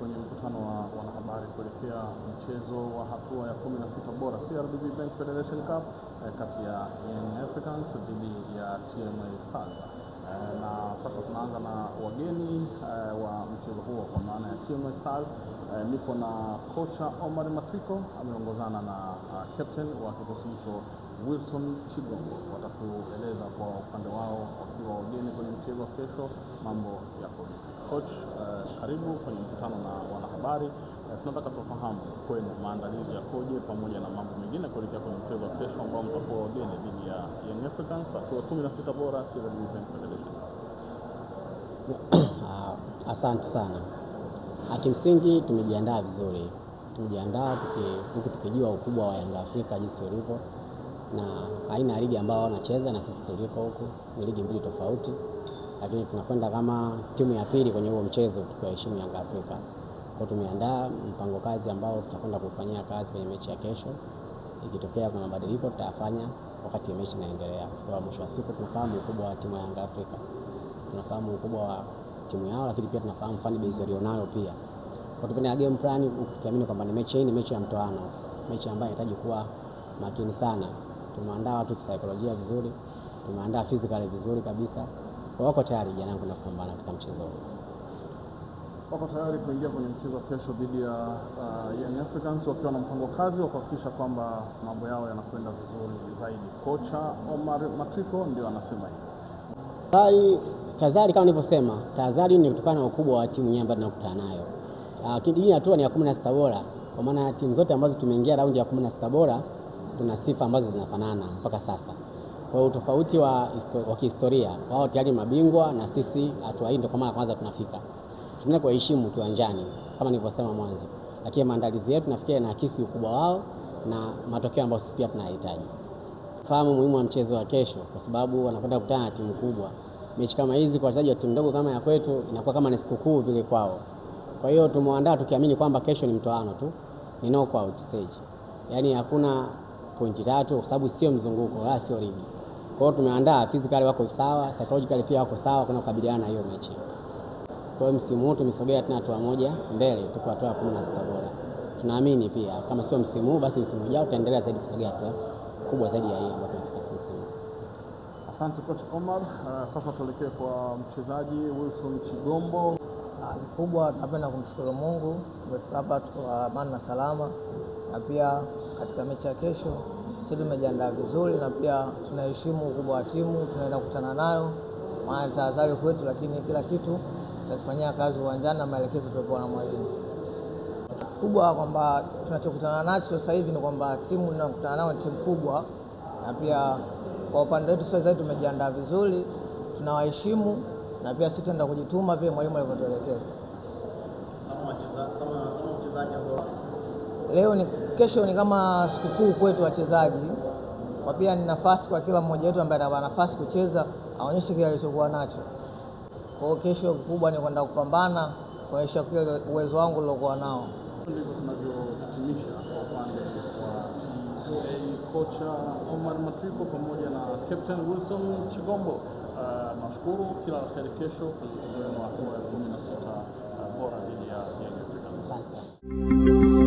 Kwenye mkutano wa wanahabari kuelekea mchezo wa hatua ya 16 bora CRDB Bank Federation Cup kati ya Young Africans dhidi ya TMA Stars. Na sasa tunaanza na wageni wa mchezo huo kwa maana ya TMA Stars. Niko na kocha Omar Matiko ameongozana na captain wa kikosi hicho Wilson Chigombo. Watatueleza kwa upande wao wakiwa wageni kwenye mchezo wa kesho mambo yako vipi. Coach, karibu kwenye mkutano na wanahabari. Tunataka tufahamu kwenu maandalizi yakoje pamoja na mambo mengine kuelekea kwenye mchezo wa kesho ambao mtakuwa wageni dhidi ya Young Africans hatua 16 bora CRDB Bank Federation. Asante sana. Kimsingi tumejiandaa vizuri. Tumejiandaa huku tukijua ukubwa wa Young Africa jinsi ulivyo na aina ya ligi ambao wanacheza na sisi tuliko huku ni ligi mbili tofauti, lakini tunakwenda kama timu ya pili kwenye huo mchezo tukiheshimu Young Africa. Kwa tumeandaa mpango kazi ambao tutakwenda kufanyia kazi kwenye mechi ya kesho. Ikitokea kuna mabadiliko tutafanya wakati mechi inaendelea, kwa sababu mwisho wa siku tunafahamu ukubwa wa timu ya Young Africa. Tunafahamu ukubwa wa timu yao, lakini pia tunafahamu fan base walionayo pia. Kwa tupenda game plan, tukiamini kwamba ni mechi hii ni mechi ya mtoano, mechi ambayo inahitaji kuwa makini sana. Tumeandaa watu kisaikolojia vizuri, tumeandaa physically vizuri kabisa. Kwa wako tayari jana kwenda kupambana katika mchezo huu. Wako tayari kuingia kwenye mchezo kesho dhidi ya Young Africans wakiwa na mpango kazi wa kuhakikisha kwamba mambo yao yanakwenda vizuri zaidi. Kocha Omar Matiko ndio anasema hivi. Tahadhari kama nilivyosema, tahadhari ni kutokana na ukubwa wa timu ambayo tunakutana nayo. Hii hatua ni ya 16 bora, kwa maana timu zote ambazo tumeingia raundi ya 16 bora tuna sifa ambazo zinafanana mpaka sasa. Kwa hiyo tofauti wa kihistoria, wao tayari mabingwa na sisi hatua hii ndio kwa mara kwanza tunafika. Tunataka kuheshimu kiwanjani kama nilivyosema mwanzo, lakini maandalizi yetu nafikiri yanaakisi ukubwa wao na matokeo ambayo sisi pia tunahitaji. Fahamu muhimu wa mchezo wa kesho kwa sababu wanakwenda kukutana na timu kubwa. Mechi kama hizi kwa wachezaji wa timu ndogo kama ya kwetu inakuwa kama ni sikukuu vile kwao. Kwa hiyo tumeandaa tukiamini kwamba kesho ni mtoano tu, ni knockout stage. Yaani hakuna pointi tatu kwa sababu sio mzunguko wala sio ligi. Kwa hiyo tumeandaa physically wako sawa, psychologically pia wako sawa kuna kukabiliana na hiyo mechi. Kwa hiyo msimu huu tumesogea tena hatua moja mbele, tuko hatua 16 bora. Tunaamini pia kama sio msimu huu basi msimu ujao tutaendelea zaidi kusogea hatua kubwa zaidi ya hii ambayo tunafika msimu. Asante Coach Omar. Sasa tuelekee kwa mchezaji Wilson Chigombo. Kubwa napenda kumshukuru Mungu tumefika hapa kwa amani na salama, na pia katika mechi ya kesho sisi tumejiandaa vizuri na pia tunaheshimu ukubwa wa timu tunaenda kukutana nayo. Maana tahadhari kwetu, lakini kila kitu tutakifanyia kazi uwanjani na maelekezo tuliopewa na mwalimu. Kubwa kwamba tunachokutana nacho sasa hivi ni kwamba timu tunakutana nayo ni timu kubwa, na pia kwa upande wetu sasa tumejiandaa vizuri, tunawaheshimu na pia sisi tunaenda kujituma vile mwalimu alivyotuelekeza. Kesho ni kama sikukuu kwetu wachezaji, kwa pia ni nafasi kwa kila mmoja wetu ambaye ana nafasi kucheza aonyeshe kile alichokuwa nacho. Kwa hiyo kesho kubwa ni kwenda kupambana kuonyesha kile uwezo wangu nilokuwa nao. Ndivyo tunavyohitimisha kwa upande wa kocha Omar Matiko pamoja na captain Wilson Chigombo. Nashukuru, kila la heri kesho kwenye hatua ya 16 bora dhidi ya Young Africans.